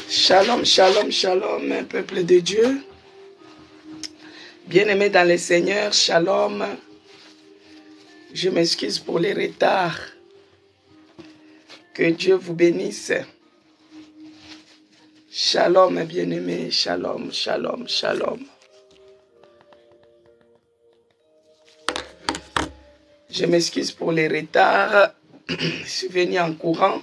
Shalom, shalom, shalom, peuple de Dieu. Bien-aimés dans le Seigneur, shalom. Je m'excuse pour les retards. Que Dieu vous bénisse. Shalom, bien-aimés, shalom, shalom, shalom. Je m'excuse pour les retards. Je suis venu en courant.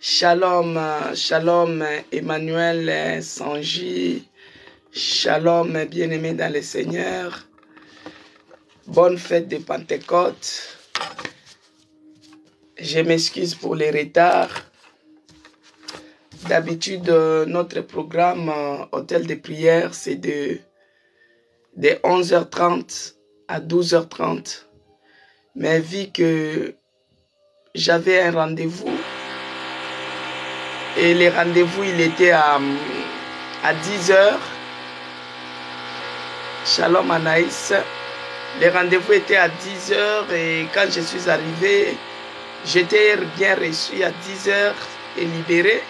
Shalom, shalom, Emmanuel, Sanji. Shalom, bien-aimés dans le Seigneur. Bonne fête de Pentecôte. Je m'excuse pour les retards. D'habitude, notre programme Hôtel de prière, c'est de 11h30 à 12h30. Mais vu que j'avais un rendez-vous, et le rendez-vous, il était à 10h. Shalom Anaïs. Le rendez-vous était à 10h et quand je suis arrivé, j'étais bien reçu à 10h et libéré.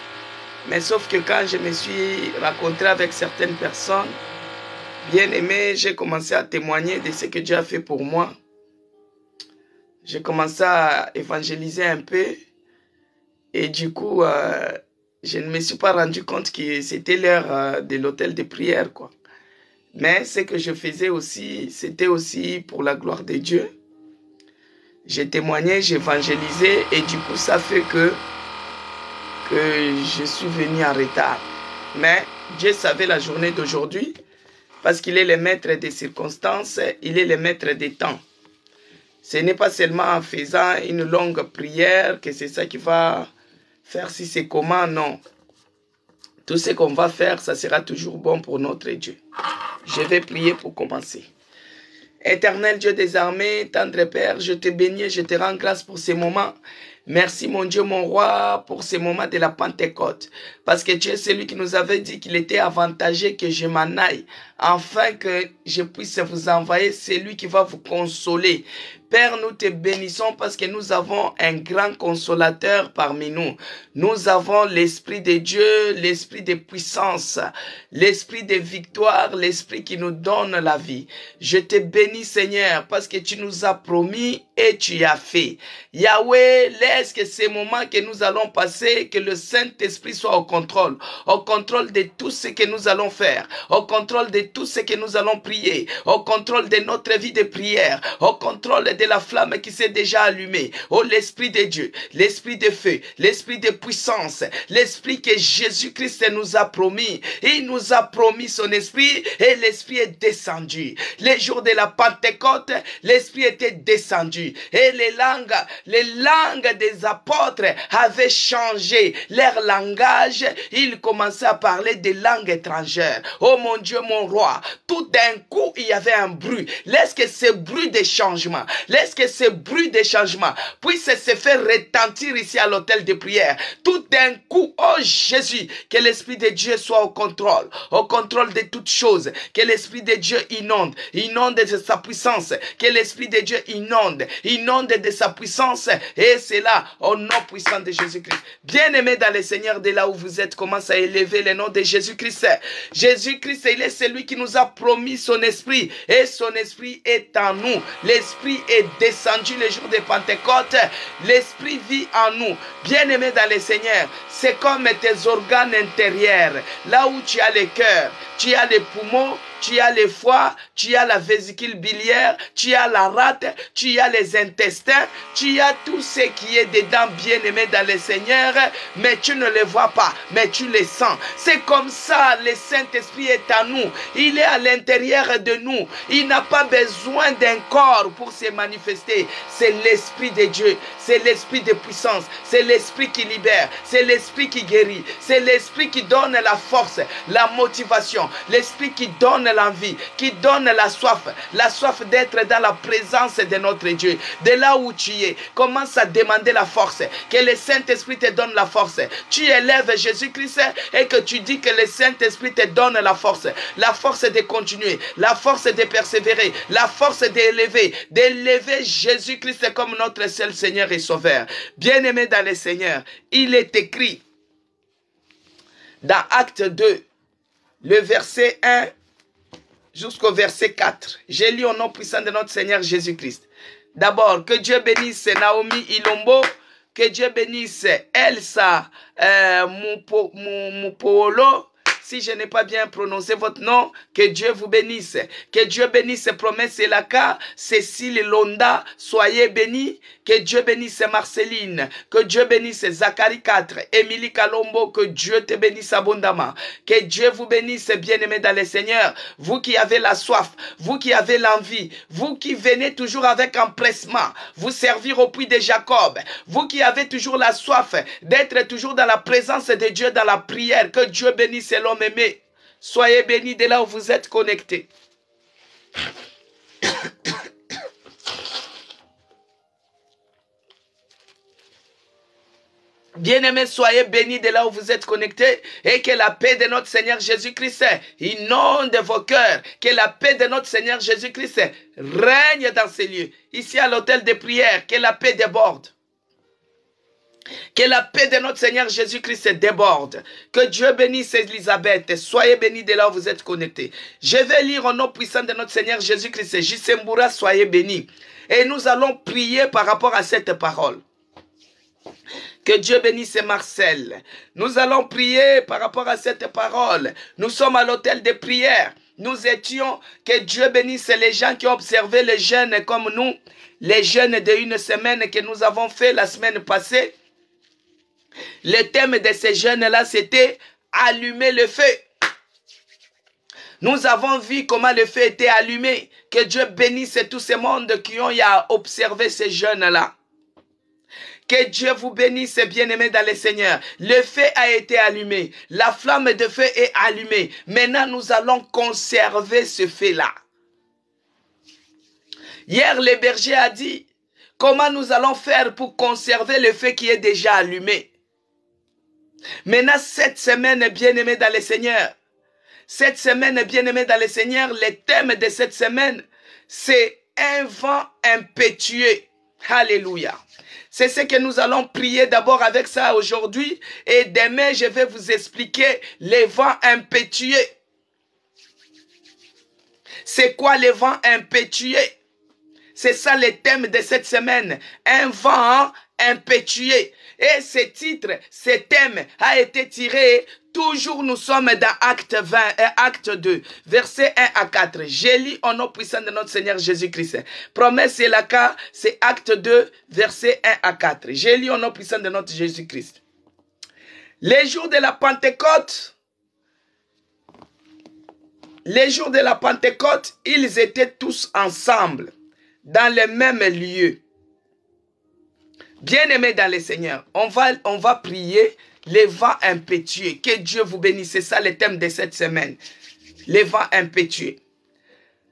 Mais sauf que quand je me suis rencontré avec certaines personnes, bien aimées, j'ai commencé à témoigner de ce que Dieu a fait pour moi. J'ai commencé à évangéliser un peu et du coup, je ne me suis pas rendu compte que c'était l'heure de l'hôtel de prière, quoi. Mais ce que je faisais aussi, c'était aussi pour la gloire de Dieu. J'ai témoigné, j'évangélisais et du coup, ça fait que je suis venu en retard. Mais Dieu savait la journée d'aujourd'hui parce qu'il est le maître des circonstances, il est le maître des temps. Ce n'est pas seulement en faisant une longue prière que c'est ça qui va faire si c'est comment, non. Tout ce qu'on va faire, ça sera toujours bon pour notre Dieu. Je vais prier pour commencer. Éternel Dieu des armées, tendre Père, je te bénis et je te rends grâce pour ces moments. Merci mon Dieu, mon roi, pour ces moments de la Pentecôte. Parce que tu es celui qui nous avait dit qu'il était avantageux que je m'en aille, afin que je puisse vous envoyer celui qui va vous consoler. Père, nous te bénissons parce que nous avons un grand consolateur parmi nous. Nous avons l'Esprit de Dieu, l'Esprit de puissance, l'Esprit de victoire, l'Esprit qui nous donne la vie. Je te bénis Seigneur parce que tu nous as promis et tu as fait. Yahweh, laisse que ces moments que nous allons passer, que le Saint-Esprit soit au contrôle de tout ce que nous allons faire, au contrôle de tout ce que nous allons prier, au contrôle de notre vie de prière, au contrôle de la flamme qui s'est déjà allumée. Oh, l'Esprit de Dieu, l'Esprit de feu, l'Esprit de puissance, l'Esprit que Jésus-Christ nous a promis. Il nous a promis son Esprit et l'Esprit est descendu. Les jours de la Pentecôte, l'Esprit était descendu et les langues des apôtres avaient changé leur langage. Ils commençaient à parler des langues étrangères. Oh mon Dieu, mon roi, tout d'un coup, il y avait un bruit. Laisse que ce bruit de changement, laisse que ce bruit de changement puisse se faire retentir ici à l'hôtel de prière. Tout d'un coup, oh Jésus, que l'Esprit de Dieu soit au contrôle de toutes choses. Que l'Esprit de Dieu inonde de sa puissance. Que l'Esprit de Dieu inonde de sa puissance. Et c'est là, au nom puissant de Jésus-Christ. Bien-aimé dans le Seigneur, de là où vous êtes, commence à élever le nom de Jésus-Christ. Jésus-Christ, il est celui qui nous a promis son Esprit. Et son Esprit est en nous. L'Esprit est descendu le jour de Pentecôte. L'Esprit vit en nous. Bien-aimé dans le Seigneur, c'est comme tes organes intérieurs. Là où tu as le cœur, tu as les poumons, tu as les foies, tu as la vésicule biliaire, tu as la rate, tu as les intestins, tu as tout ce qui est dedans, bien-aimé dans le Seigneur, mais tu ne le vois pas, mais tu le sens. C'est comme ça, le Saint-Esprit est en nous. Il est à l'intérieur de nous. Il n'a pas besoin d'un corps pour se manifester. C'est l'Esprit de Dieu, c'est l'Esprit de puissance, c'est l'Esprit qui libère, c'est l'Esprit qui guérit, c'est l'Esprit qui donne la force, la motivation, l'Esprit qui donne l'envie, qui donne la soif d'être dans la présence de notre Dieu. De là où tu es, commence à demander la force, que le Saint-Esprit te donne la force. Tu élèves Jésus-Christ et que tu dis que le Saint-Esprit te donne la force de continuer, la force de persévérer, la force d'élever Jésus-Christ comme notre seul Seigneur et Sauveur. Bien-aimé dans le Seigneur, il est écrit dans Acte 2, le verset 1 jusqu'au verset 4. J'ai lu au nom puissant de notre Seigneur Jésus-Christ. D'abord, que Dieu bénisse Naomi Ilombo, que Dieu bénisse Elsa Mupolo. Si je n'ai pas bien prononcé votre nom, que Dieu vous bénisse. Que Dieu bénisse Promesse Elaka, Cécile Londa, soyez bénis. Que Dieu bénisse Marceline. Que Dieu bénisse Zacharie 4, Émilie Kalombo, que Dieu te bénisse abondamment. Que Dieu vous bénisse, bien-aimés dans le Seigneur. Vous qui avez la soif, vous qui avez l'envie, vous qui venez toujours avec empressement, vous servir au puits de Jacob. Vous qui avez toujours la soif d'être toujours dans la présence de Dieu, dans la prière. Que Dieu bénisse l'homme aimé. Soyez bénis de là où vous êtes connectés. Bien-aimés, soyez bénis de là où vous êtes connectés et que la paix de notre Seigneur Jésus-Christ inonde vos cœurs. Que la paix de notre Seigneur Jésus-Christ règne dans ces lieux. Ici à l'hôtel de prière, que la paix déborde. Que la paix de notre Seigneur Jésus-Christ déborde. Que Dieu bénisse Elisabeth. Soyez bénis de là où vous êtes connectés. Je vais lire au nom puissant de notre Seigneur Jésus-Christ. Jisembura, soyez bénis. Et nous allons prier par rapport à cette parole. Que Dieu bénisse Marcel. Nous allons prier par rapport à cette parole. Nous sommes à l'hôtel de prière. Nous étions, que Dieu bénisse les gens qui ont observé les jeûnes comme nous. Les jeûnes d'une semaine que nous avons fait la semaine passée. Le thème de ces jeûnes-là, c'était allumer le feu. Nous avons vu comment le feu était allumé. Que Dieu bénisse tous ces mondes qui ont observé ces jeûnes-là. Que Dieu vous bénisse, bien-aimés dans le Seigneur. Le feu a été allumé. La flamme de feu est allumée. Maintenant, nous allons conserver ce feu-là. Hier, le berger a dit, comment nous allons faire pour conserver le feu qui est déjà allumé. Maintenant, cette semaine, bien-aimés dans le Seigneur, cette semaine, bien-aimés dans le Seigneur, le thème de cette semaine, c'est un vent impétueux. Alléluia. C'est ce que nous allons prier d'abord avec ça aujourd'hui. Et demain, je vais vous expliquer les vents impétueux. C'est quoi les vents impétueux? C'est ça le thème de cette semaine. Un vent impétueux. Et ce titre, ce thème a été tiré, toujours nous sommes dans Acte 20 et Acte 2, versets 1 à 4. J'ai lu au nom puissant de notre Seigneur Jésus-Christ. Promesse et la cas, c'est Acte 2, versets 1 à 4. J'ai lu au nom puissant de notre Jésus-Christ. Les jours de la Pentecôte, ils étaient tous ensemble, dans le même lieu. Bien-aimés dans le Seigneur, on va prier les vents impétueux. Que Dieu vous bénisse. C'est ça le thème de cette semaine. Les vents impétueux.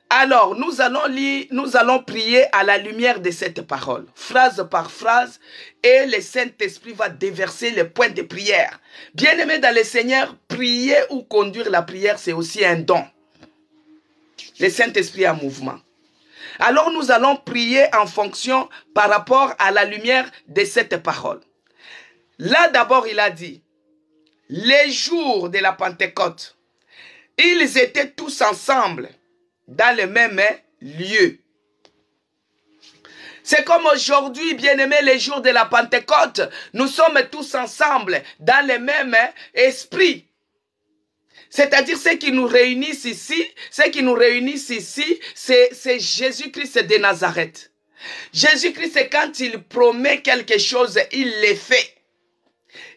Alors, nous allons prier à la lumière de cette parole, phrase par phrase, et le Saint-Esprit va déverser les points de prière. Bien-aimés dans le Seigneur, prier ou conduire la prière, c'est aussi un don. Le Saint-Esprit en mouvement. Alors nous allons prier en fonction par rapport à la lumière de cette parole. Là d'abord il a dit, les jours de la Pentecôte, ils étaient tous ensemble dans le même lieu. C'est comme aujourd'hui, bien-aimés, les jours de la Pentecôte, nous sommes tous ensemble dans le même esprit. C'est-à-dire, ce qui nous réunissent ici, c'est Jésus-Christ de Nazareth. Jésus-Christ, quand il promet quelque chose, il le fait.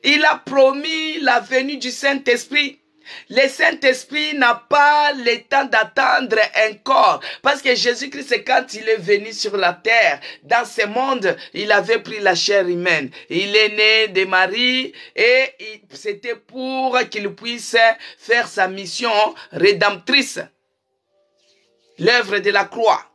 Il a promis la venue du Saint-Esprit. Le Saint-Esprit n'a pas le temps d'attendre encore. Parce que Jésus-Christ, quand il est venu sur la terre, dans ce monde, il avait pris la chair humaine. Il est né de Marie et c'était pour qu'il puisse faire sa mission rédemptrice. L'œuvre de la croix.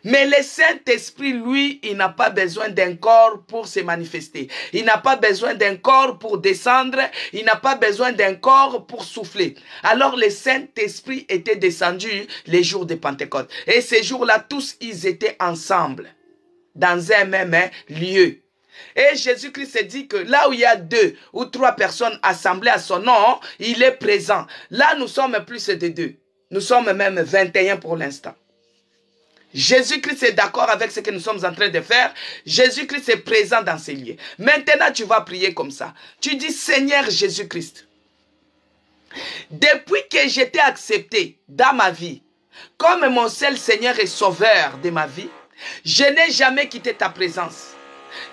Mais le Saint-Esprit, lui, il n'a pas besoin d'un corps pour se manifester. Il n'a pas besoin d'un corps pour descendre. Il n'a pas besoin d'un corps pour souffler. Alors le Saint-Esprit était descendu les jours de Pentecôte. Et ces jours-là, tous, ils étaient ensemble, dans un même lieu. Et Jésus-Christ dit que là où il y a 2 ou 3 personnes assemblées à son nom, il est présent. Là, nous sommes plus de 2. Nous sommes même 21 pour l'instant. Jésus-Christ est d'accord avec ce que nous sommes en train de faire. Jésus-Christ est présent dans ces lieux. Maintenant, tu vas prier comme ça. Tu dis, Seigneur Jésus-Christ, depuis que j'étais accepté dans ma vie, comme mon seul Seigneur et Sauveur de ma vie, je n'ai jamais quitté ta présence.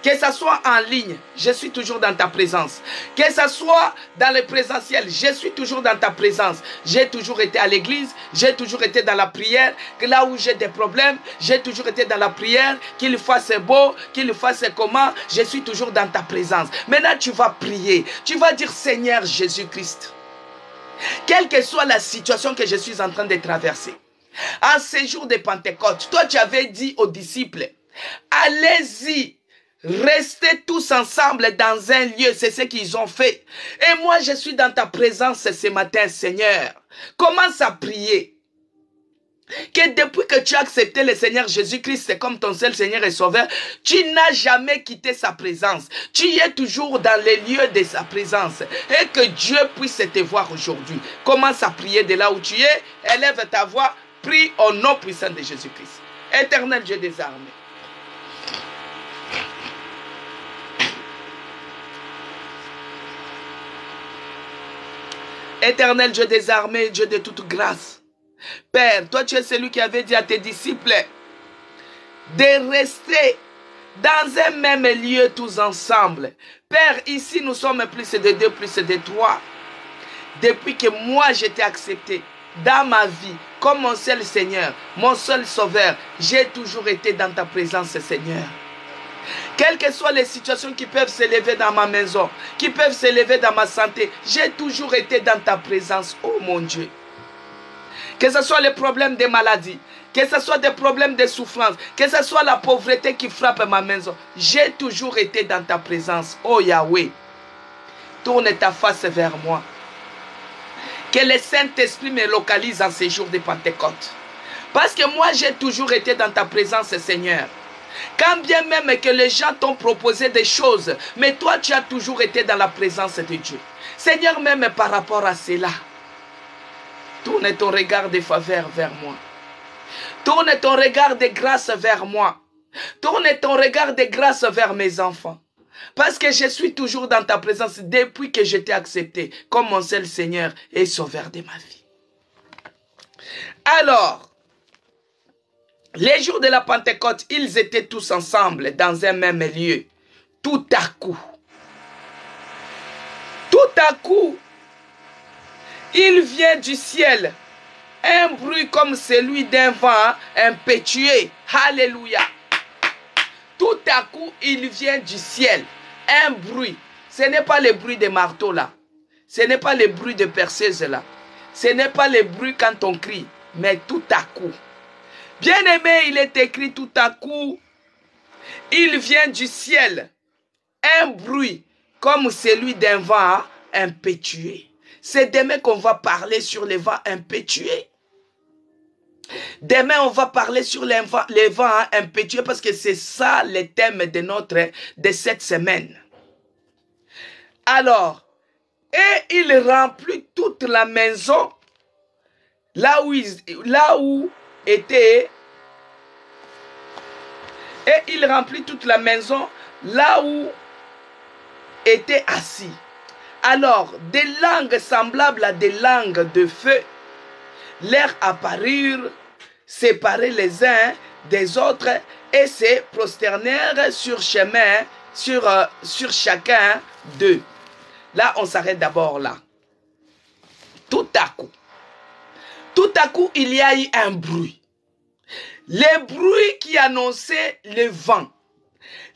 Que ce soit en ligne, je suis toujours dans ta présence. Que ce soit dans le présentiel, je suis toujours dans ta présence. J'ai toujours été à l'église, j'ai toujours été dans la prière. Que là où j'ai des problèmes, j'ai toujours été dans la prière. Qu'il fasse beau, qu'il fasse comment, je suis toujours dans ta présence. Maintenant, tu vas prier. Tu vas dire, Seigneur Jésus-Christ, quelle que soit la situation que je suis en train de traverser, en ces jours de Pentecôte, toi tu avais dit aux disciples, allez-y, restez tous ensemble dans un lieu, c'est ce qu'ils ont fait. Et moi je suis dans ta présence ce matin, Seigneur. Commence à prier. Que depuis que tu as accepté le Seigneur Jésus-Christ comme ton seul Seigneur et Sauveur, tu n'as jamais quitté sa présence. Tu es toujours dans les lieux de sa présence. Et que Dieu puisse te voir aujourd'hui. Commence à prier de là où tu es. Élève ta voix. Prie au nom puissant de Jésus-Christ. Éternel Dieu des armées. Éternel Dieu des armées, Dieu de toute grâce. Père, toi tu es celui qui avait dit à tes disciples de rester dans un même lieu tous ensemble. Père, ici nous sommes plus de 2, plus de 3. Depuis que moi j'étais accepté dans ma vie comme mon seul Seigneur, mon seul Sauveur, j'ai toujours été dans ta présence, Seigneur. Quelles que soient les situations qui peuvent s'élever dans ma maison, qui peuvent s'élever dans ma santé, j'ai toujours été dans ta présence, oh mon Dieu. Que ce soit les problèmes des maladies, que ce soit des problèmes de souffrance, que ce soit la pauvreté qui frappe ma maison, j'ai toujours été dans ta présence, oh Yahweh. Tourne ta face vers moi. Que le Saint-Esprit me localise en ces jours de Pentecôte. Parce que moi, j'ai toujours été dans ta présence, Seigneur. Quand bien même que les gens t'ont proposé des choses, mais toi, tu as toujours été dans la présence de Dieu. Seigneur, même par rapport à cela, tourne ton regard de faveur vers moi. Tourne ton regard de grâce vers moi. Tourne ton regard de grâce vers mes enfants. Parce que je suis toujours dans ta présence depuis que je t'ai accepté comme mon seul Seigneur et Sauveur de ma vie. Alors, les jours de la Pentecôte, ils étaient tous ensemble dans un même lieu. Tout à coup, il vient du ciel un bruit comme celui d'un vent impétueux. Alléluia. Tout à coup, il vient du ciel. Un bruit. Ce n'est pas le bruit de marteau là. Ce n'est pas le bruit de perceuse là. Ce n'est pas le bruit quand on crie. Mais tout à coup. Bien-aimé, il est écrit tout à coup. Il vient du ciel. Un bruit comme celui d'un vent impétueux. C'est demain qu'on va parler sur les vents impétueux. Demain, on va parler sur les vents impétueux parce que c'est ça le thème de cette semaine. Alors, et il remplit toute la maison là où était. Et il remplit toute la maison là où était assis. Alors, des langues semblables à des langues de feu leur apparurent, séparés les uns des autres, et se prosternèrent sur chacun d'eux. Là, on s'arrête d'abord là. Tout à coup, il y a eu un bruit. Le bruit qui annonçait le vent.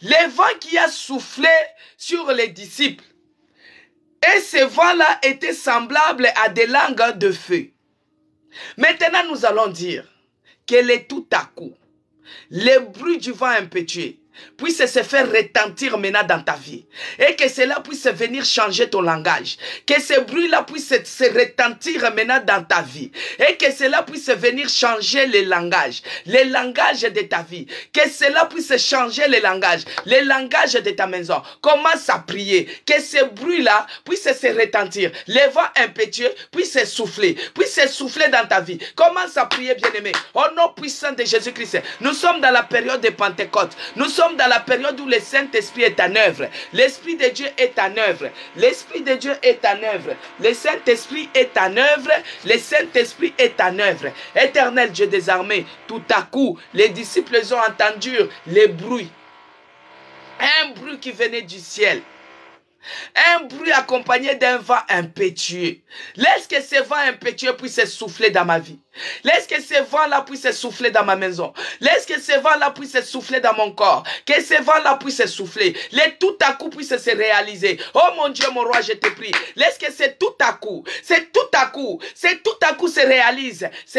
Le vent qui a soufflé sur les disciples. Et ce vent-là était semblable à des langues de feu. Maintenant, nous allons dire que le tout à coup, le bruit du vent impétueux, puisse se faire retentir maintenant dans ta vie. Et que cela puisse venir changer ton langage. Que ce bruit-là puisse se retentir maintenant dans ta vie. Et que cela puisse venir changer les langages de ta vie. Que cela puisse changer les langages de ta maison. Commence à prier. Que ce bruit-là puisse se retentir. Les vents impétueux puissent souffler dans ta vie. Commence à prier, bien-aimé. Au nom puissant de Jésus-Christ. Nous sommes dans la période de Pentecôte. Nous sommes dans la période où le Saint-Esprit est en œuvre. L'Esprit de Dieu est en œuvre. L'Esprit de Dieu est en œuvre. Le Saint-Esprit est en œuvre. Le Saint-Esprit est en œuvre. Éternel Dieu des armées, tout à coup, les disciples ont entendu les bruits. Un bruit qui venait du ciel. Un bruit accompagné d'un vent impétueux. Laisse que ce vent impétueux puisse souffler dans ma vie. Laisse que ce vent-là puisse souffler dans ma maison. Laisse que ce vent-là puisse souffler dans mon corps. Que ce vent-là puisse souffler. Les tout à coup puisse se réaliser. Oh mon Dieu, mon roi, je te prie. Laisse que c'est tout à coup se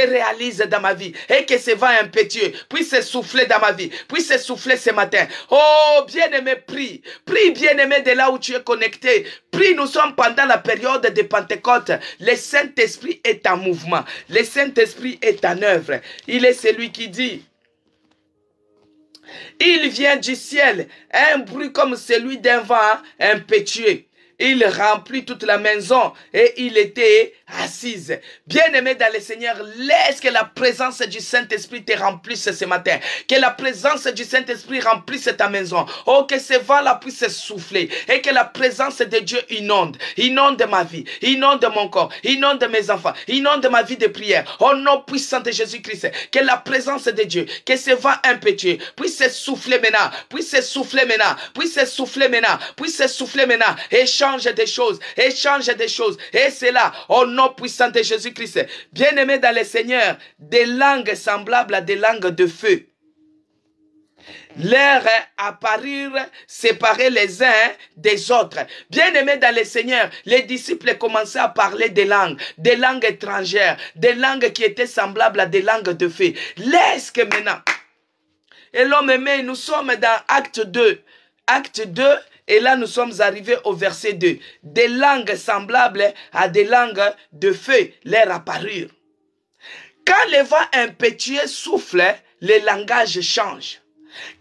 réalise dans ma vie. Et que ce vent impétueux puisse souffler dans ma vie. Puisse souffler ce matin. Oh, bien-aimé, prie. Prie, bien-aimé, de là où tu es connecté. Prie, nous sommes pendant la période de Pentecôte. Le Saint-Esprit est en mouvement. Le Saint-Esprit est en œuvre. Il est celui qui dit: il vient du ciel, un bruit comme celui d'un vent impétueux. Il remplit toute la maison et il était assise. Bien-aimé dans le Seigneur, laisse que la présence du Saint-Esprit te remplisse ce matin. Que la présence du Saint-Esprit remplisse ta maison. Oh, que ce vent-là puisse souffler et que la présence de Dieu inonde ma vie, inonde mon corps, inonde mes enfants, inonde ma vie de prière. Au nom puissant de Jésus-Christ, que la présence de Dieu, que ce vent impétueux puisse souffler maintenant, puisse souffler maintenant, puisse souffler maintenant, puisse souffler maintenant. Échange des choses, et c'est là, au nom puissant de Jésus-Christ. Bien-aimé dans le Seigneur, des langues semblables à des langues de feu leur apparurent séparés les uns des autres. Bien-aimés dans le Seigneur, les disciples commençaient à parler des langues étrangères, des langues qui étaient semblables à des langues de feu. Laisse que maintenant, et l'homme aimé, nous sommes dans Acte 2, et là, nous sommes arrivés au verset 2. Des langues semblables à des langues de feu leur apparurent. Quand le vent impétueux souffle, les langages changent.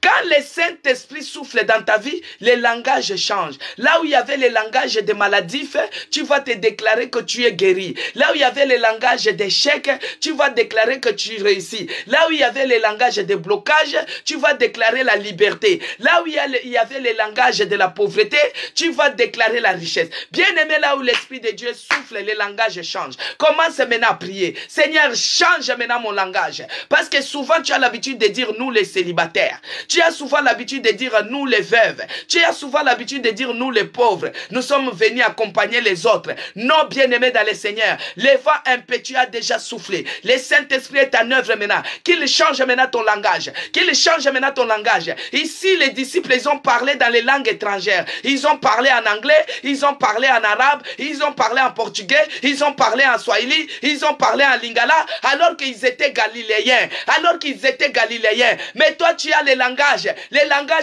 Quand le Saint-Esprit souffle dans ta vie, les langages changent. Là où il y avait les langages de maladifs, tu vas te déclarer que tu es guéri. Là où il y avait les langages d'échec, tu vas déclarer que tu réussis. Là où il y avait les langages de blocage, tu vas déclarer la liberté. Là où il y avait les langages de la pauvreté, tu vas déclarer la richesse. Bien-aimé, là où l'Esprit de Dieu souffle, les langages changent. Commence maintenant à prier. Seigneur, change maintenant mon langage. Parce que souvent, tu as l'habitude de dire nous les célibataires. Tu as souvent l'habitude de dire nous les veuves. Tu as souvent l'habitude de dire nous les pauvres. Nous sommes venus accompagner les autres. Non, bien-aimés dans le Seigneur, le vent impétueux a déjà soufflé. Le Saint-Esprit est en œuvre maintenant. Qu'il change maintenant ton langage. Qu'il change maintenant ton langage. Ici, les disciples, ils ont parlé dans les langues étrangères. Ils ont parlé en anglais, ils ont parlé en arabe, ils ont parlé en portugais, ils ont parlé en swahili, ils ont parlé en lingala, alors qu'ils étaient galiléens. Mais toi, tu as les langages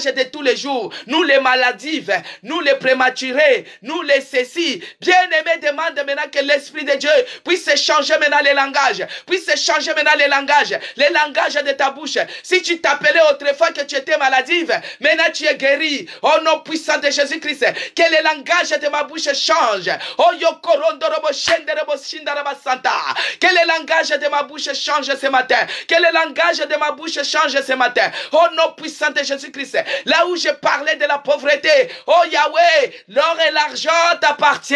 de tous les jours. Nous les maladifs, nous les prématurés, nous les ceci. Bien-aimé, demande maintenant que l'Esprit de Dieu puisse changer maintenant les langages, les langages de ta bouche. Si tu t'appelais autrefois que tu étais maladive, maintenant tu es guéri. Au nom puissant de Jésus-Christ, que les langages de ma bouche changent. Oh yokorondorobo shenderebo shindaraba santa. Que les langages de ma bouche changent ce matin. Que les langages de ma bouche changent ce matin. Au nom puissant de Jésus-Christ, là où je parlais de la pauvreté, oh Yahweh, l'or et l'argent t'appartient.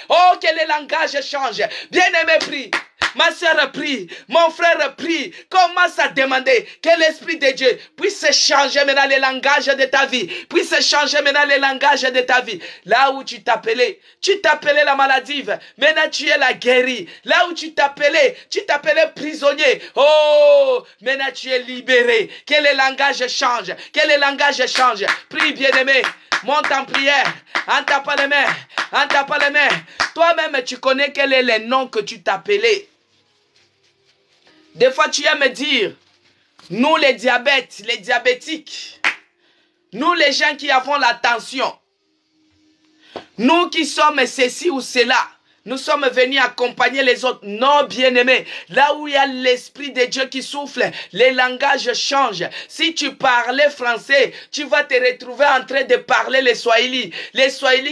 Oh, que les langages changent. Bien-aimé, prie. Ma soeur prie, mon frère prie, commence à demander que l'Esprit de Dieu puisse changer maintenant les langages de ta vie, Là où tu t'appelais la maladive, maintenant tu es la guérie. Là où tu t'appelais prisonnier, oh, maintenant tu es libéré. Que les langages changent, Prie, bien-aimé, monte en prière, en tapant les mains. Toi-même, tu connais quel est le nom que tu t'appelais. Des fois, tu aimes me dire, nous les diabétiques, Nous les gens qui avons l'attention, nous qui sommes ceci ou cela, nous sommes venus accompagner les autres. Non, bien-aimés, là où il y a l'Esprit de Dieu qui souffle, les langages changent. Si tu parlais français, tu vas te retrouver en train de parler les Swahili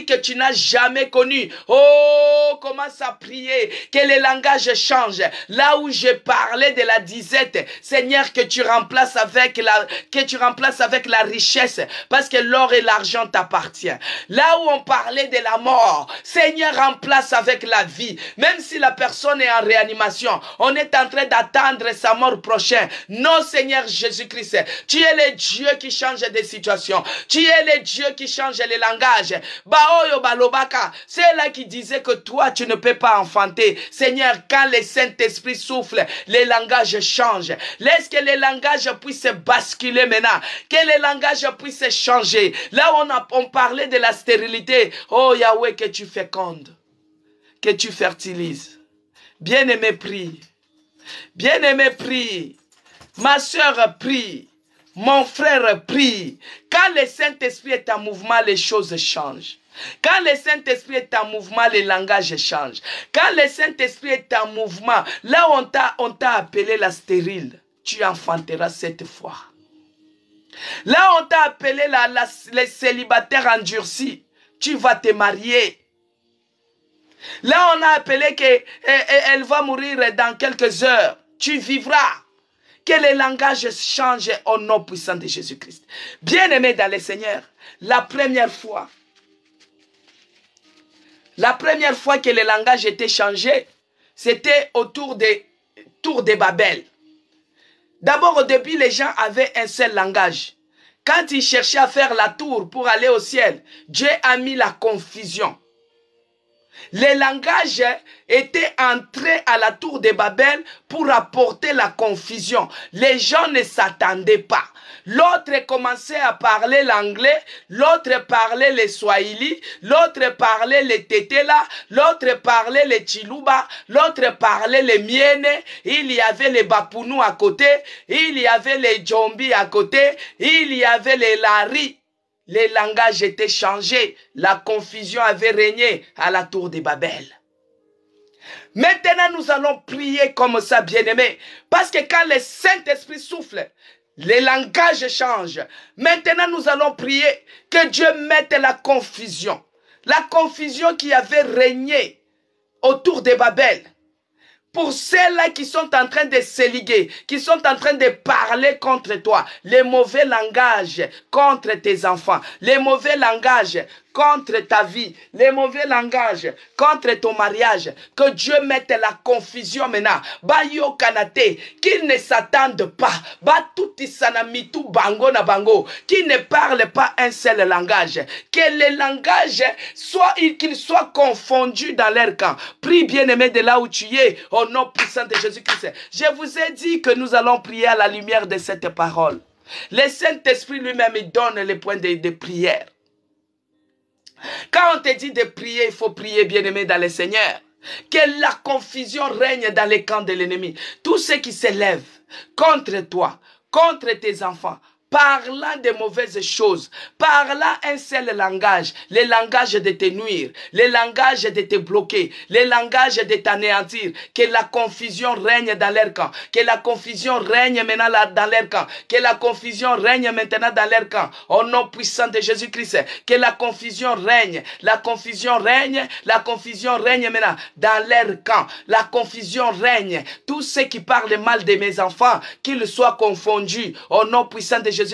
que tu n'as jamais connus. Oh, commence à prier, que les langages changent. Là où je parlais de la disette, Seigneur, que tu remplaces avec la richesse, parce que l'or et l'argent t'appartiennent. Là où on parlait de la mort, Seigneur, remplace avec la vie. Même si la personne est en réanimation, on est en train d'attendre sa mort prochaine. Non, Seigneur Jésus-Christ, tu es le Dieu qui change des situations. Tu es le Dieu qui change les langages. Baoyo balobaka, c'est là qui disait que toi, tu ne peux pas enfanter. Seigneur, quand le Saint-Esprit souffle, les langages changent. Laisse que les langages puissent basculer maintenant. Que les langages puissent changer. Là, on parlait de la stérilité. Oh Yahweh, que tu fécondes, que tu fertilises. Bien-aimé, prie. Bien-aimé, prie. Ma soeur, prie. Mon frère, prie. Quand le Saint-Esprit est en mouvement, les choses changent. Quand le Saint-Esprit est en mouvement, les langages changent. Quand le Saint-Esprit est en mouvement, là on t'a appelé la stérile, tu enfanteras cette fois. Là on t'a appelé les célibataires endurcis, tu vas te marier. Là, on a appelé qu'elle va mourir dans quelques heures. Tu vivras. Que les langages changent au nom puissant de Jésus-Christ. Bien-aimés dans le Seigneur, la première fois que les langages étaient changés, c'était autour des tours de Babel. D'abord, au début, les gens avaient un seul langage. Quand ils cherchaient à faire la tour pour aller au ciel, Dieu a mis la confusion. Les langages étaient entrés à la tour de Babel pour apporter la confusion. Les gens ne s'attendaient pas. L'autre commençait à parler l'anglais, l'autre parlait le swahili, l'autre parlait le tetela, l'autre parlait le chiluba, l'autre parlait le miene, il y avait les bapounous à côté, il y avait les djombi à côté, il y avait les lari. Les langages étaient changés. La confusion avait régné à la tour de Babel. Maintenant, nous allons prier comme ça, bien-aimés. Parce que quand le Saint-Esprit souffle, les langages changent. Maintenant, nous allons prier que Dieu mette la confusion. La confusion qui avait régné autour de Babel. Pour ceux-là qui sont en train de se liguer, qui sont en train de parler contre toi, les mauvais langages contre tes enfants, les mauvais langages contre ta vie, les mauvais langages contre ton mariage, que Dieu mette la confusion maintenant. Bayo kanate, qu'ils ne s'attendent pas. Ba tuti sanamitu bango na bango, qu'ils ne parlent pas un seul langage. Que les langages qu'ils soient confondus dans leur camp. Prie bien-aimé de là où tu es, au nom puissant de Jésus-Christ. Je vous ai dit que nous allons prier à la lumière de cette parole. Le Saint-Esprit lui-même donne les points de prière. Quand on te dit de prier, il faut prier, bien-aimé, dans le Seigneur. Que la confusion règne dans les camps de l'ennemi. Tous ceux qui s'élèvent contre toi, contre tes enfants, parlant de mauvaises choses, parlant un seul langage, le langage de te nuire, le langage de te bloquer, le langage de t'anéantir, que la confusion règne dans leur camp, que la confusion règne maintenant dans leur camp, que la confusion règne maintenant dans leur camp, au nom puissant de Jésus-Christ, que la confusion règne maintenant dans leur camp, la confusion règne, tous ceux qui parlent mal de mes enfants, qu'ils soient confondus, au nom puissant de Jésus-Christ.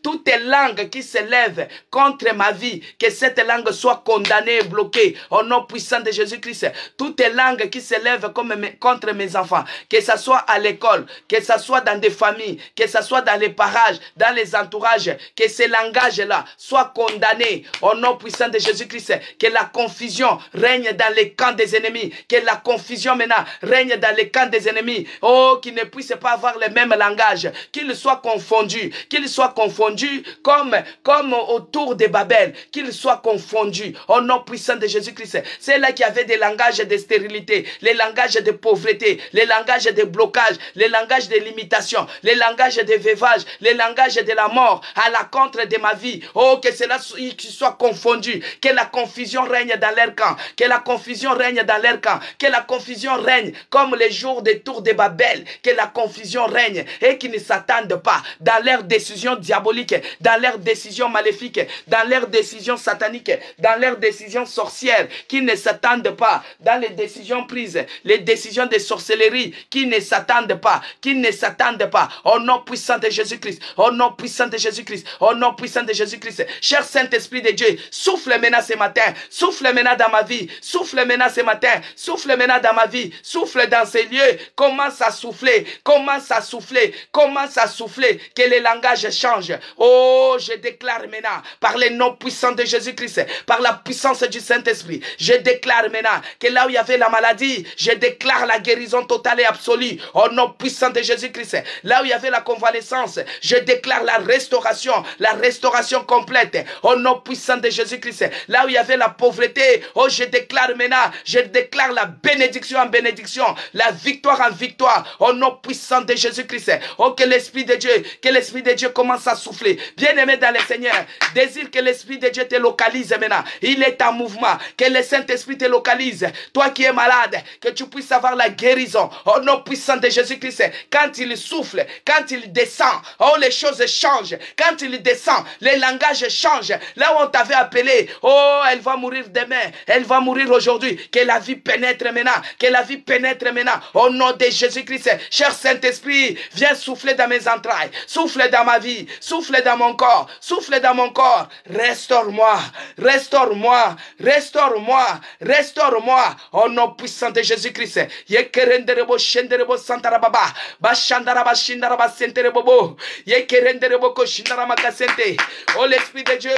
Toutes les langues qui s'élèvent contre ma vie, que cette langue soit condamnée et bloquée au nom puissant de Jésus-Christ. Toutes les langues qui s'élèvent contre mes enfants, que ce soit à l'école, que ce soit dans des familles, que ce soit dans les parages, dans les entourages, que ces langages-là soient condamnés au nom puissant de Jésus-Christ. Que la confusion règne dans les camps des ennemis, que la confusion maintenant règne dans les camps des ennemis. Oh, qu'ils ne puissent pas avoir le même langage, qu'ils soient confondus, qu'ils qu'ils soient confondus comme autour de Babel, qu'ils soient confondus au nom puissant de Jésus-Christ. C'est là qu'il y avait des langages de stérilité, les langages de pauvreté, les langages de blocage, les langages de limitation, les langages de veuvage, les langages de la mort à la contre de ma vie. Oh, que cela soit confondu, que la confusion règne dans leur camp, que la confusion règne dans leur camp, que la confusion règne comme les jours des tours de Babel, que la confusion règne et qu'ils ne s'attendent pas dans leurs décisions diaboliques, dans leurs décisions maléfiques, dans leurs décisions sataniques, dans leurs décisions sorcières, qu'ils ne s'attendent pas dans les décisions prises, les décisions de sorcellerie, qu'ils ne s'attendent pas, qu'ils ne s'attendent pas, au nom puissant de Jésus-Christ, au nom puissant de Jésus-Christ, au nom puissant de Jésus-Christ. Cher Saint-Esprit de Dieu, souffle maintenant ce matin, souffle maintenant dans ma vie, souffle maintenant ce matin, souffle maintenant dans ma vie, souffle dans ces lieux, commence à souffler, commence à souffler, commence à souffler, que les langages changent. Oh, je déclare maintenant, par les noms puissants de Jésus-Christ, par la puissance du Saint-Esprit, je déclare maintenant que là où il y avait la maladie, je déclare la guérison totale et absolue, au nom puissant de Jésus-Christ. Là où il y avait la convalescence, je déclare la restauration complète, au nom puissant de Jésus-Christ. Là où il y avait la pauvreté, oh, je déclare maintenant, je déclare la bénédiction en bénédiction, la victoire en victoire, au nom puissant de Jésus-Christ. Oh, que l'Esprit de Dieu commence à souffler. Bien-aimé dans le Seigneur, désire que l'Esprit de Dieu te localise maintenant. Il est en mouvement, que le Saint-Esprit te localise. Toi qui es malade, que tu puisses avoir la guérison, au nom puissant de Jésus-Christ. Quand il souffle, quand il descend, oh, les choses changent. Quand il descend, les langages changent. Là où on t'avait appelé, oh, elle va mourir demain, elle va mourir aujourd'hui. Que la vie pénètre maintenant, que la vie pénètre maintenant, au nom de Jésus-Christ. Cher Saint-Esprit, viens souffler dans mes entrailles, souffle dans ma vie, souffle dans mon corps, souffle dans mon corps. Restaure-moi, restaure-moi, restaure-moi, restaure-moi, au nom puissant de Jésus-Christ. Yekerenderebo shenderebo santarababa, bashandaraba shindaraba senterebo, yekerenderebo koshindarama kasente. Oh, l'Esprit de Dieu,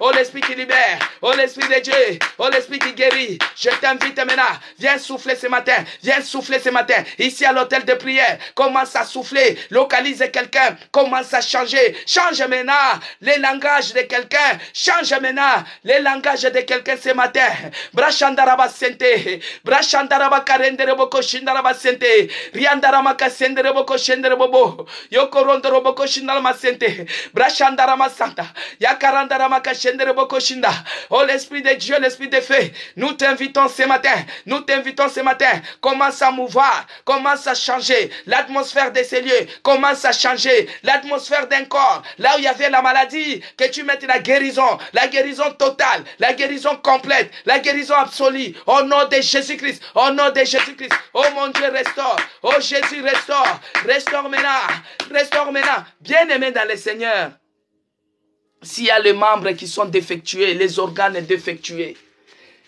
oh, l'Esprit qui libère, oh, l'Esprit de Dieu, oh, l'Esprit qui guérit. Je t'invite maintenant, viens souffler ce matin, viens souffler ce matin, ici à l'hôtel de prière. Commence à souffler, localise quelqu'un, commence à changer. Change maintenant les langages de quelqu'un, change maintenant les langages de quelqu'un ce matin. Brashandaraba sente, brashandaraba karenderebo koshindaraba sente, riandarama kasenderebo koshenderebo, yokorondorobo koshindarama sente, brashandarama santa, yakarandarama kashenderebo koshinda. Oh, l'Esprit de Dieu, l'Esprit de feu, nous t'invitons ce matin, nous t'invitons ce matin. Commence à mouvoir, commence à changer l'atmosphère de ces lieux, commence à changer l'atmosphère d'un corps. Là où il y avait la maladie, que tu mettes la guérison totale, la guérison complète, la guérison absolue, au nom de Jésus-Christ, au nom de Jésus-Christ. Oh mon Dieu, restaure, oh Jésus, restaure, restaure maintenant, bien-aimé dans le Seigneur. S'il y a les membres qui sont défectués, les organes défectués,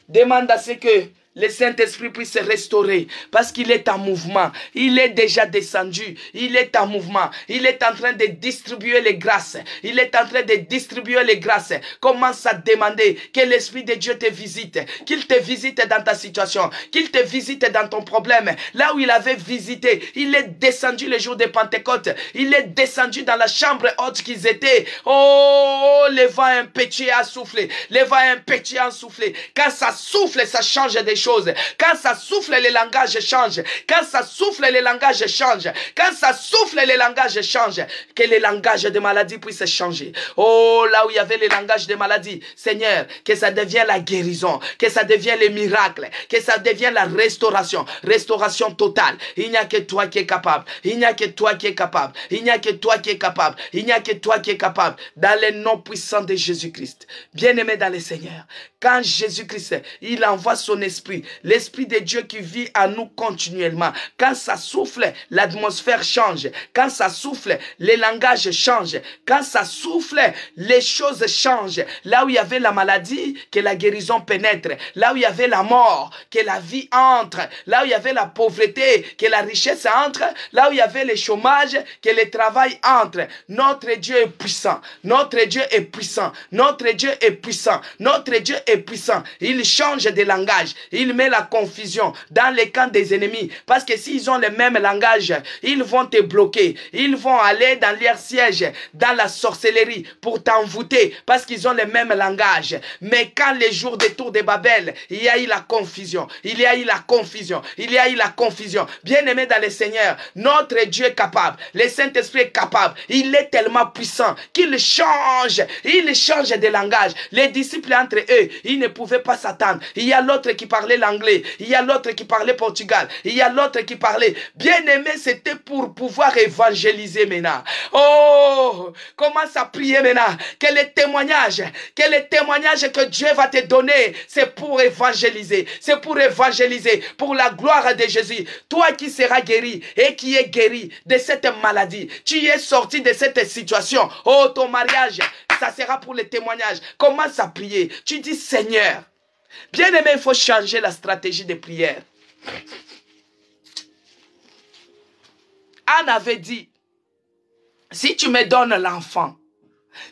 demande à ce que le Saint-Esprit puisse se restaurer parce qu'il est en mouvement. Il est déjà descendu. Il est en mouvement. Il est en train de distribuer les grâces. Il est en train de distribuer les grâces. Commence à demander que l'Esprit de Dieu te visite. Qu'il te visite dans ta situation. Qu'il te visite dans ton problème. Là où il avait visité, il est descendu le jour de Pentecôte. Il est descendu dans la chambre haute qu'ils étaient. Oh, le vent impétueux a soufflé. Le vent impétueux a soufflé. Quand ça souffle, ça change des choses. Quand ça souffle, les langages changent. Quand ça souffle, les langages changent. Quand ça souffle, les langages changent. Que les langages de maladie puissent changer. Oh, là où il y avait les langages de maladie, Seigneur, que ça devienne la guérison, que ça devienne les miracles, que ça devienne la restauration. Restauration totale. Il n'y a que toi qui es capable. Il n'y a que toi qui es capable. Il n'y a que toi qui es capable. Il n'y a que toi qui es capable. Dans le nom puissant de Jésus-Christ. Bien-aimé dans le Seigneur. Quand Jésus-Christ, il envoie son esprit, l'Esprit de Dieu qui vit à nous continuellement. Quand ça souffle, l'atmosphère change. Quand ça souffle, les langages changent. Quand ça souffle, les choses changent. Là où il y avait la maladie, que la guérison pénètre. Là où il y avait la mort, que la vie entre. Là où il y avait la pauvreté, que la richesse entre. Là où il y avait le chômage, que le travail entre. Notre Dieu est puissant. Notre Dieu est puissant. Notre Dieu est puissant. Notre Dieu est puissant. Il change de langage. Il met la confusion dans les camps des ennemis. Parce que s'ils ont le même langage, ils vont te bloquer. Ils vont aller dans leur siège, dans la sorcellerie, pour t'envoûter. Parce qu'ils ont le même langage. Mais quand les jours des tours de Babel, il y a eu la confusion. Il y a eu la confusion. Il y a eu la confusion. Bien-aimé dans le Seigneur, notre Dieu est capable. Le Saint-Esprit est capable. Il est tellement puissant qu'il change de langage. Les disciples entre eux, ils ne pouvaient pas s'attendre. Il y a l'autre qui parlait l'anglais, il y a l'autre qui parlait portugais, il y a l'autre qui parlait. Bien-aimé, c'était pour pouvoir évangéliser maintenant. Oh, commence à prier maintenant. Quel est le témoignage que Dieu va te donner? C'est pour évangéliser. C'est pour évangéliser, pour la gloire de Jésus. Toi qui seras guéri et qui es guéri de cette maladie, tu es sorti de cette situation. Oh, ton mariage, ça sera pour le témoignage. Commence à prier. Tu dis, Seigneur, bien-aimé, il faut changer la stratégie de prière. Anne avait dit, si tu me donnes l'enfant,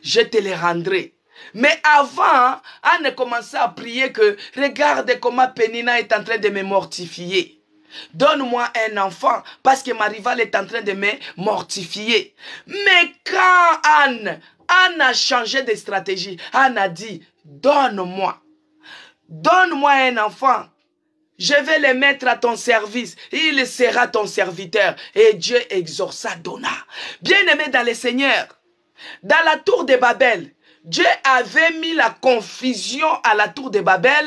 je te le rendrai. Mais avant, Anne commençait à prier que, regarde comment Pénina est en train de me mortifier. Donne-moi un enfant parce que ma rivale est en train de me mortifier. Mais quand Anne a changé de stratégie, Anne a dit, donne-moi un enfant. Je vais le mettre à ton service. Il sera ton serviteur. Et Dieu exauça, donna. Bien-aimé dans le Seigneur, dans la tour de Babel, Dieu avait mis la confusion à la tour de Babel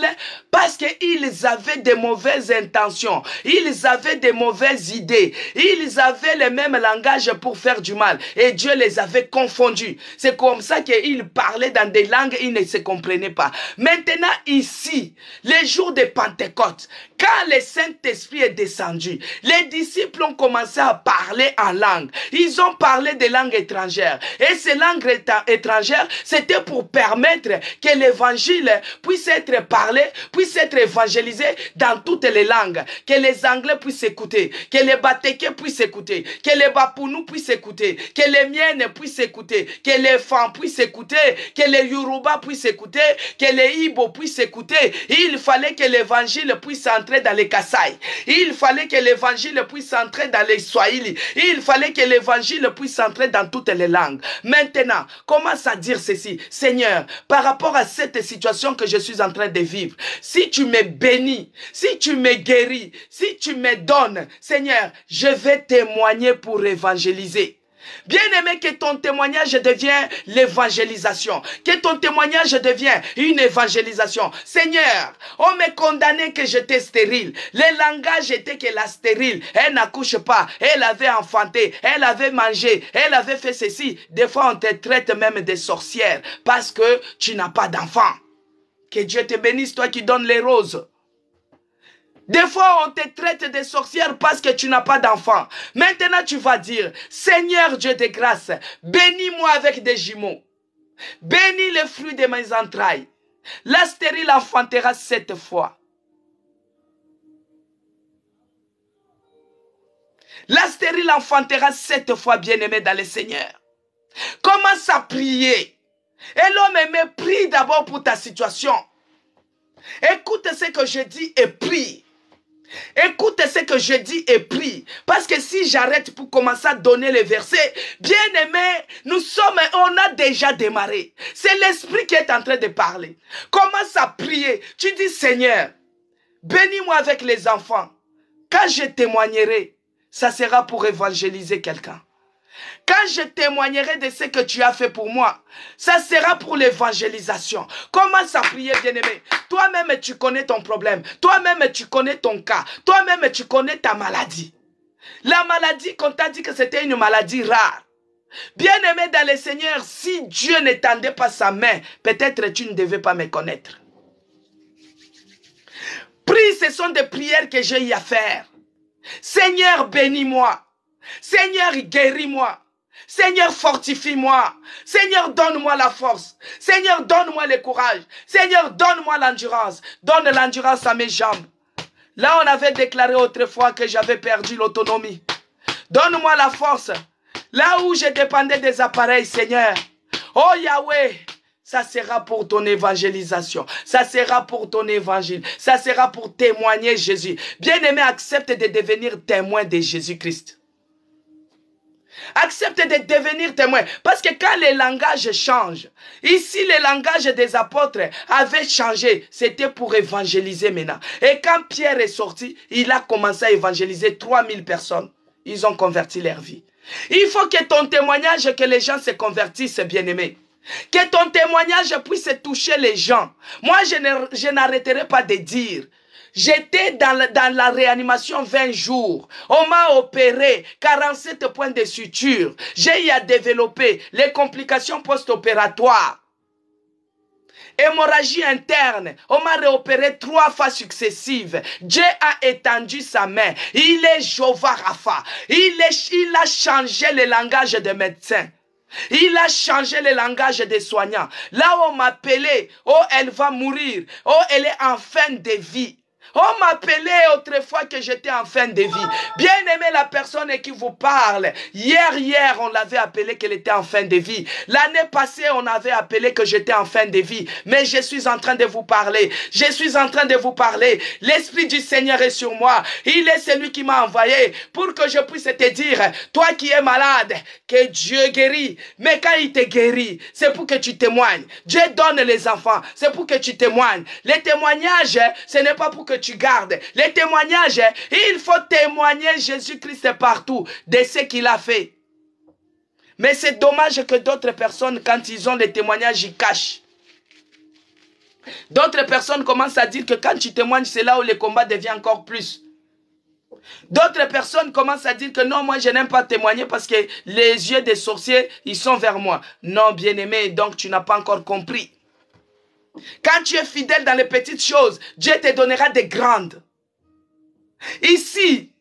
parce qu'ils avaient de mauvaises intentions. Ils avaient de mauvaises idées. Ils avaient le même langage pour faire du mal. Et Dieu les avait confondus. C'est comme ça qu'ils parlaient dans des langues, ils ne se comprenaient pas. Maintenant ici, les jours de Pentecôte, quand le Saint-Esprit est descendu, les disciples ont commencé à parler en langue. Ils ont parlé des langues étrangères. Et ces langues étrangères, c'était pour permettre que l'évangile puisse être parlé, puisse être évangélisé dans toutes les langues. Que les Anglais puissent écouter, que les Batékés puissent écouter, que les Bapounous puissent écouter, que les Miennes puissent écouter, que les femmes puissent écouter, que les Yoruba puissent écouter, que les Ibo puissent écouter. Il fallait que l'évangile puisse entrer dans les Kasaï. Il fallait que l'évangile puisse entrer dans les Swahili. Il fallait que l'évangile puisse entrer dans toutes les langues. Maintenant, commence à dire ceci. Seigneur, par rapport à cette situation que je suis en train de vivre, si tu me bénis, si tu me guéris, si tu me donnes, Seigneur, je vais témoigner pour évangéliser. Bien-aimé, que ton témoignage devienne l'évangélisation. Que ton témoignage devienne une évangélisation. Seigneur, on me condamnait que j'étais stérile. Le langage était que la stérile, elle n'accouche pas. Elle avait enfanté, elle avait mangé, elle avait fait ceci. Des fois, on te traite même de sorcière parce que tu n'as pas d'enfant. Que Dieu te bénisse, toi qui donnes les roses. Des fois, on te traite de sorcière parce que tu n'as pas d'enfant. Maintenant, tu vas dire, Seigneur Dieu de grâce, bénis-moi avec des jumeaux. Bénis le fruit de mes entrailles. La stérile enfantera 7 fois. La stérile enfantera 7 fois, bien-aimé dans le Seigneur. Commence à prier. Et l'homme aimé, prie d'abord pour ta situation. Écoute ce que je dis et prie. Écoute ce que je dis et prie. Parce que si j'arrête pour commencer à donner les versets, bien aimé, on a déjà démarré. C'est l'Esprit qui est en train de parler. Commence à prier. Tu dis, Seigneur, bénis-moi avec les enfants. Quand je témoignerai, ça sera pour évangéliser quelqu'un. Quand je témoignerai de ce que tu as fait pour moi, ça sera pour l'évangélisation. Commence à prier, bien-aimé. Toi-même, tu connais ton problème. Toi-même, tu connais ton cas. Toi-même, tu connais ta maladie. La maladie, qu'on t'a dit que c'était une maladie rare. Bien-aimé dans le Seigneur, si Dieu ne tendait pas sa main, peut-être tu ne devais pas me connaître. Prie, ce sont des prières que j'ai eu à faire. Seigneur, bénis-moi. Seigneur, guéris-moi. Seigneur, fortifie-moi. Seigneur, donne-moi la force. Seigneur, donne-moi le courage. Seigneur, donne-moi l'endurance. Donne l'endurance à mes jambes. Là, on avait déclaré autrefois que j'avais perdu l'autonomie. Donne-moi la force. Là où je dépendais des appareils, Seigneur. Oh Yahweh, ça sera pour ton évangélisation, ça sera pour ton évangile, ça sera pour témoigner Jésus. Bien-aimé, accepte de devenir témoin de Jésus-Christ. Accepte de devenir témoin. Parce que quand les langages changent, ici les langages des apôtres avaient changé. C'était pour évangéliser maintenant. Et quand Pierre est sorti, il a commencé à évangéliser 3000 personnes. Ils ont converti leur vie. Il faut que ton témoignage, que les gens se convertissent, bien-aimé. Que ton témoignage puisse toucher les gens. Moi, je n'arrêterai pas de dire. J'étais dans la réanimation 20 jours. On m'a opéré 47 points de suture. J'ai eu à développer les complications post-opératoires. Hémorragie interne. On m'a réopéré 3 fois successives. Dieu a étendu sa main. Il est Jéhovah Rapha. Il a changé le langage des médecins. Il a changé le langage des soignants. Là où on m'appelait, oh elle va mourir, oh elle est en fin de vie. On m'appelait autrefois que j'étais en fin de vie. Bien aimé, la personne qui vous parle. Hier, on l'avait appelé qu'elle était en fin de vie. L'année passée, on avait appelé que j'étais en fin de vie. Mais je suis en train de vous parler. Je suis en train de vous parler. L'Esprit du Seigneur est sur moi. Il est celui qui m'a envoyé pour que je puisse te dire, toi qui es malade, que Dieu guérit. Mais quand il te guérit, c'est pour que tu témoignes. Dieu donne les enfants, c'est pour que tu témoignes. Les témoignages, ce n'est pas pour que tu gardes. Les témoignages, il faut témoigner Jésus-Christ partout de ce qu'il a fait. Mais c'est dommage que d'autres personnes, quand ils ont les témoignages, ils cachent. D'autres personnes commencent à dire que quand tu témoignes, c'est là où le combat devient encore plus. D'autres personnes commencent à dire que non, moi je n'aime pas témoigner parce que les yeux des sorciers, ils sont vers moi. Non, bien-aimé, donc tu n'as pas encore compris. Quand tu es fidèle dans les petites choses, Dieu te donnera des grandes. Ici,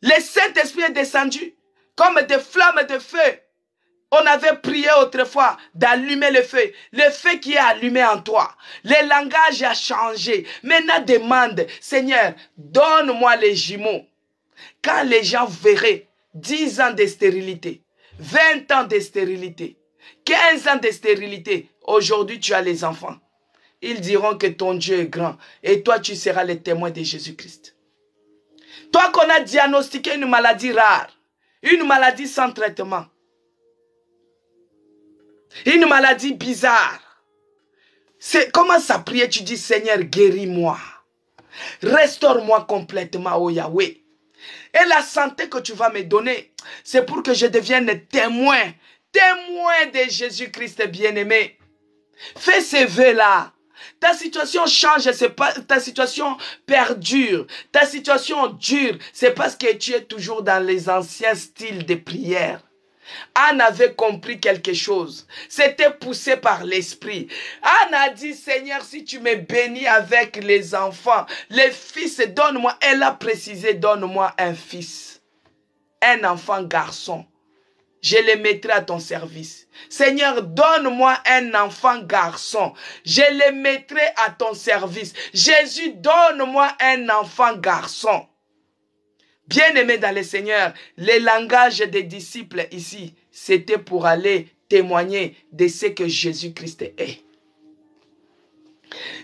le Saint-Esprit est descendu comme des flammes de feu. On avait prié autrefois d'allumer le feu qui est allumé en toi. Le langage a changé. Maintenant demande, Seigneur, donne-moi les jumeaux. Quand les gens verraient 10 ans de stérilité, 20 ans de stérilité, 15 ans de stérilité, aujourd'hui tu as les enfants. Ils diront que ton Dieu est grand et toi tu seras le témoin de Jésus-Christ. Toi qu'on a diagnostiqué une maladie rare, une maladie sans traitement, une maladie bizarre. Commence à prier, tu dis Seigneur, guéris-moi. Restaure-moi complètement, oh Yahweh. Et la santé que tu vas me donner, c'est pour que je devienne témoin de Jésus-Christ bien-aimé. Fais ces vœux-là. Ta situation change, c'est pas ta situation perdure. Ta situation dure, c'est parce que tu es toujours dans les anciens styles de prière. Anne avait compris quelque chose. C'était poussé par l'esprit. Anne a dit, Seigneur, si tu me bénis avec les enfants, les fils, donne-moi. Elle a précisé, donne-moi un fils. Un enfant garçon. Je le mettrai à ton service. Seigneur, donne-moi un enfant garçon. Je le mettrai à ton service. Jésus, donne-moi un enfant garçon. Bien-aimé dans le Seigneur, le langage des disciples ici, c'était pour aller témoigner de ce que Jésus-Christ est.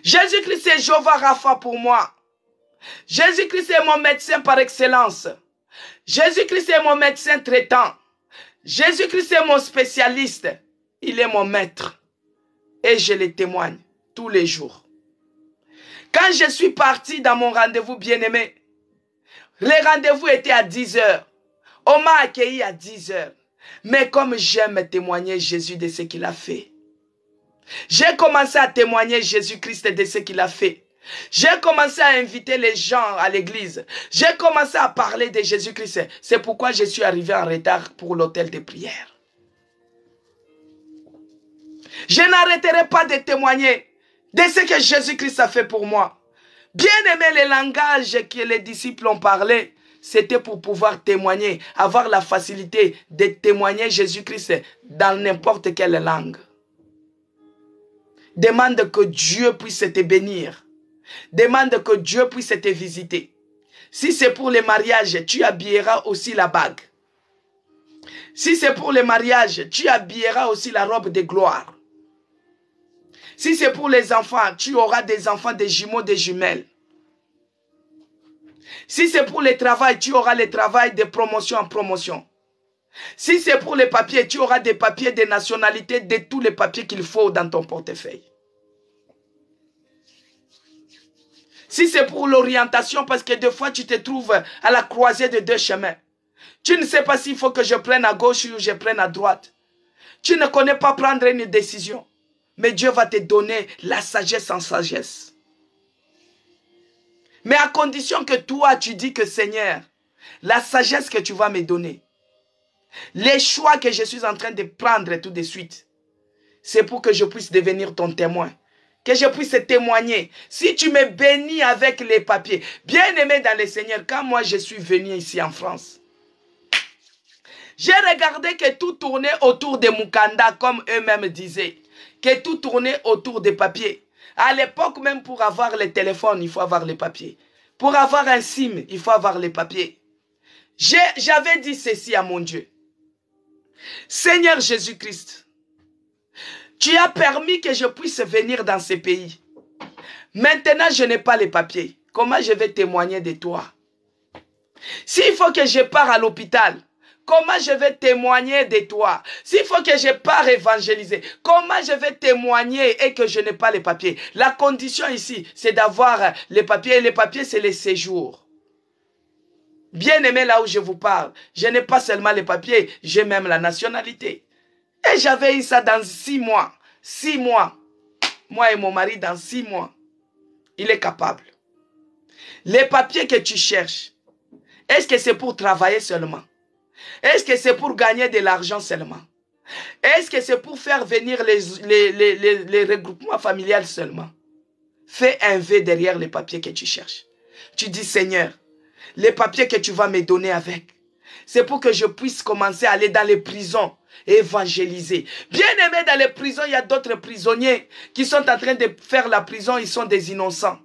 Jésus-Christ est Jéhovah Rapha pour moi. Jésus-Christ est mon médecin par excellence. Jésus-Christ est mon médecin traitant. Jésus-Christ est mon spécialiste. Il est mon maître. Et je le témoigne tous les jours. Quand je suis parti dans mon rendez-vous bien-aimé, le rendez-vous était à 10 heures. On m'a accueilli à 10 heures. Mais comme j'aime témoigner Jésus de ce qu'il a fait, j'ai commencé à témoigner Jésus-Christ de ce qu'il a fait. J'ai commencé à inviter les gens à l'église. J'ai commencé à parler de Jésus-Christ. C'est pourquoi je suis arrivé en retard pour l'hôtel de prière. Je n'arrêterai pas de témoigner de ce que Jésus-Christ a fait pour moi. Bien aimé, le langage que les disciples ont parlé, c'était pour pouvoir témoigner, avoir la facilité de témoigner Jésus-Christ dans n'importe quelle langue. Demande que Dieu puisse te bénir. Demande que Dieu puisse te visiter. Si c'est pour le mariage, tu habilleras aussi la bague. Si c'est pour le mariage, tu habilleras aussi la robe de gloire. Si c'est pour les enfants, tu auras des enfants, des jumeaux, des jumelles. Si c'est pour le travail, tu auras le travail de promotion en promotion. Si c'est pour les papiers, tu auras des papiers de nationalité, de tous les papiers qu'il faut dans ton portefeuille. Si c'est pour l'orientation, parce que des fois tu te trouves à la croisée de deux chemins. Tu ne sais pas s'il faut que je prenne à gauche ou je prenne à droite. Tu ne connais pas prendre une décision. Mais Dieu va te donner la sagesse en sagesse. Mais à condition que toi, tu dis que Seigneur, la sagesse que tu vas me donner, les choix que je suis en train de prendre tout de suite, c'est pour que je puisse devenir ton témoin. Que je puisse témoigner. Si tu me bénis avec les papiers, bien aimé dans le Seigneur, quand moi je suis venu ici en France, j'ai regardé que tout tournait autour de Mukanda, comme eux-mêmes disaient. Que tout tournait autour des papiers. À l'époque, même pour avoir le téléphone, il faut avoir les papiers. Pour avoir un SIM, il faut avoir les papiers. J'avais dit ceci à mon Dieu. Seigneur Jésus-Christ, tu as permis que je puisse venir dans ce pays. Maintenant, je n'ai pas les papiers. Comment je vais témoigner de toi? S'il faut que je parte à l'hôpital, comment je vais témoigner de toi? S'il faut que je parte évangéliser, comment je vais témoigner et que je n'ai pas les papiers? La condition ici, c'est d'avoir les papiers. Et les papiers, c'est les séjours. Bien aimé, là où je vous parle, je n'ai pas seulement les papiers, j'ai même la nationalité. Et j'avais eu ça dans 6 mois. 6 mois. Moi et mon mari, dans 6 mois. Il est capable. Les papiers que tu cherches, est-ce que c'est pour travailler seulement? Est-ce que c'est pour gagner de l'argent seulement? Est-ce que c'est pour faire venir les regroupements familiales seulement? Fais un V derrière les papiers que tu cherches. Tu dis, Seigneur, les papiers que tu vas me donner avec, c'est pour que je puisse commencer à aller dans les prisons et évangéliser. Bien aimé, dans les prisons, il y a d'autres prisonniers qui sont en train de faire la prison, ils sont des innocents.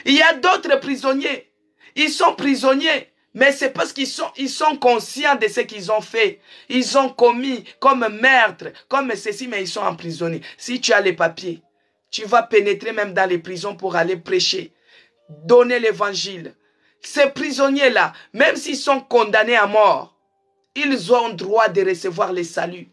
Il y a d'autres prisonniers, ils sont prisonniers, mais c'est parce qu'ils sont conscients de ce qu'ils ont fait. Ils ont commis comme meurtre, comme ceci, mais ils sont emprisonnés. Si tu as les papiers, tu vas pénétrer même dans les prisons pour aller prêcher, donner l'évangile. Ces prisonniers-là, même s'ils sont condamnés à mort, ils ont droit de recevoir le salut.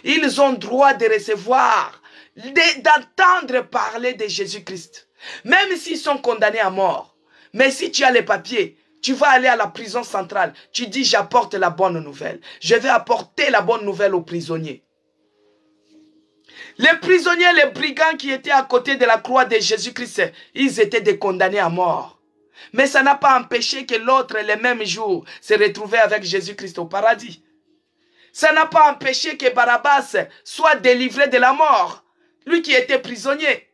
Ils ont droit de recevoir, d'entendre parler de Jésus-Christ. Même s'ils sont condamnés à mort. Mais si tu as les papiers, tu vas aller à la prison centrale. Tu dis, j'apporte la bonne nouvelle. Je vais apporter la bonne nouvelle aux prisonniers. Les prisonniers, les brigands qui étaient à côté de la croix de Jésus-Christ, ils étaient des condamnés à mort. Mais ça n'a pas empêché que l'autre, le même jour, se retrouvait avec Jésus-Christ au paradis. Ça n'a pas empêché que Barabbas soit délivré de la mort. Lui qui était prisonnier.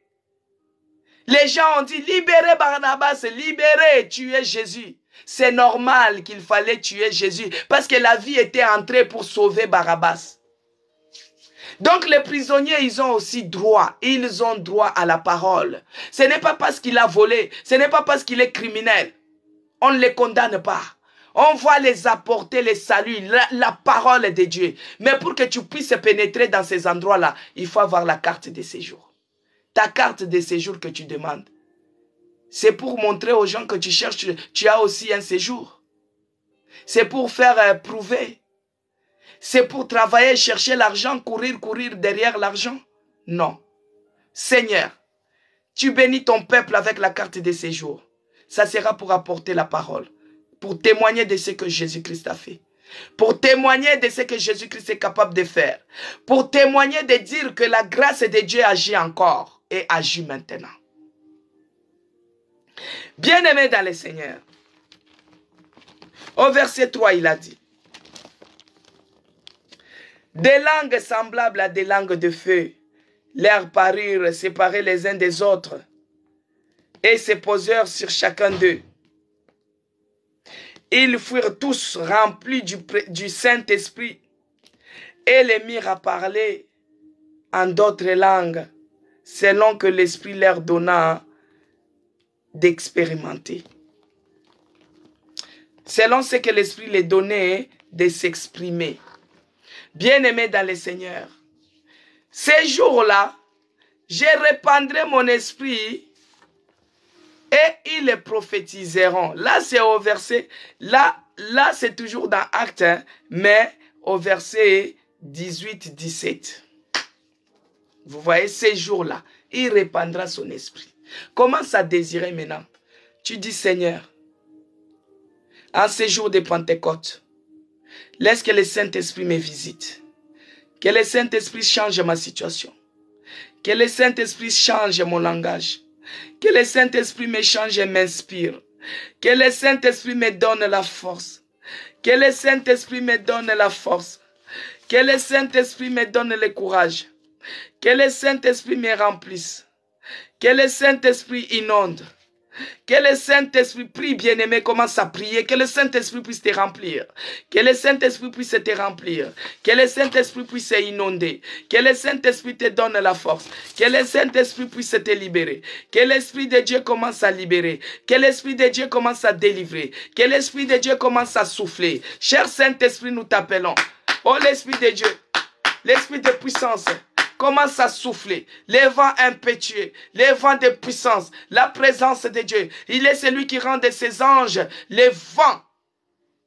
Les gens ont dit, libérez Barnabas, libérez, tuez Jésus. C'est normal qu'il fallait tuer Jésus parce que la vie était entrée pour sauver Barabbas. Donc les prisonniers, ils ont aussi droit. Ils ont droit à la parole. Ce n'est pas parce qu'il a volé. Ce n'est pas parce qu'il est criminel. On ne les condamne pas. On va les apporter le salut, la parole de Dieu. Mais pour que tu puisses pénétrer dans ces endroits-là, il faut avoir la carte de séjour. Ta carte de séjour que tu demandes, c'est pour montrer aux gens que tu cherches, tu as aussi un séjour. C'est pour faire prouver. C'est pour travailler, chercher l'argent, courir derrière l'argent. Non. Seigneur, tu bénis ton peuple avec la carte de séjour. Ça sera pour apporter la parole. Pour témoigner de ce que Jésus-Christ a fait. Pour témoigner de ce que Jésus-Christ est capable de faire. Pour témoigner de dire que la grâce de Dieu agit encore et agit maintenant. Bien-aimé dans le Seigneur, au verset 3, il a dit, des langues semblables à des langues de feu leur parurent séparées les uns des autres et se posèrent sur chacun d'eux. Ils furent tous remplis du Saint-Esprit et les mirent à parler en d'autres langues selon que l'Esprit leur donna d'expérimenter. Selon ce que l'Esprit les donnait de s'exprimer. Bien-aimés dans le Seigneur, ces jours-là, Je répandrai mon esprit et ils prophétiseront. Là, c'est au verset, là c'est toujours dans Actes, hein, mais au verset 18-17. Vous voyez, ces jours-là, il répandra son esprit. Commence à désirer maintenant. Tu dis, Seigneur, en ces jours de Pentecôte, laisse que le Saint-Esprit me visite. Que le Saint-Esprit change ma situation. Que le Saint-Esprit change mon langage. Que le Saint-Esprit me change et m'inspire. Que le Saint-Esprit me donne la force. Que le Saint-Esprit me donne la force. Que le Saint-Esprit me donne le courage. Que le Saint-Esprit me remplisse. Que le Saint-Esprit inonde. Que le Saint-Esprit, prie bien-aimé, commence à prier. Que le Saint-Esprit puisse te remplir. Que le Saint-Esprit puisse te remplir. Que le Saint-Esprit puisse inonder. Que le Saint-Esprit te donne la force. Que le Saint-Esprit puisse te libérer. Que l'Esprit de Dieu commence à libérer. Que l'Esprit de Dieu commence à délivrer. Que l'Esprit de Dieu commence à souffler. Cher Saint-Esprit, nous t'appelons. Oh l'Esprit de Dieu, l'Esprit de puissance, commence à souffler, les vents impétueux, les vents de puissance, la présence de Dieu. Il est celui qui rend de ses anges les vents